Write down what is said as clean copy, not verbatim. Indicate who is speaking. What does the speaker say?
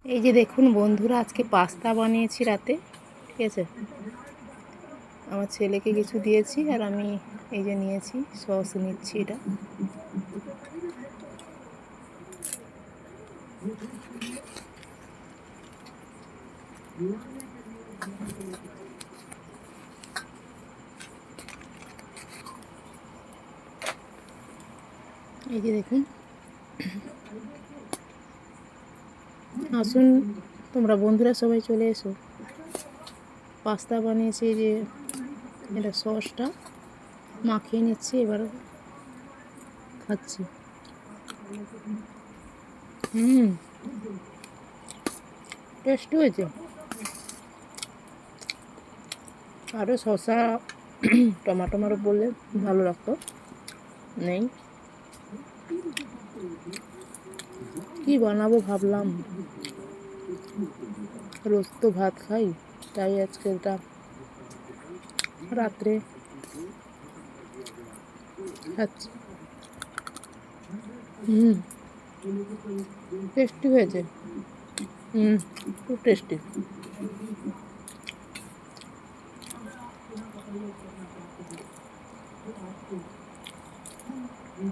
Speaker 1: এই যে দেখুন বন্ধুরা, আজকে পাস্তা বানিয়েছি রাতে। ঠিক আছে, আমার ছেলেকে কিছু দিয়েছি আর আমি এই যে নিয়েছি, সস নিচ্ছি। এটা এই যে দেখুন, আসুন তোমরা বন্ধুরা সবাই চলে এসো। পাস্তা বানিয়েছি, এই যে এটা সসটা মাখিয়ে নিচ্ছি, এবার খাচ্ছি। টেস্ট হয়েছে। আরও শসা টমাটো বললে ভালো লাগতো, নেই। কি বানাবো ভাবলাম, রোজ তো ভাত খাই, তাই আজকে এটা রাত্রে খাচ্ছি। টেস্টি হয়েছে। খুব টেস্টি।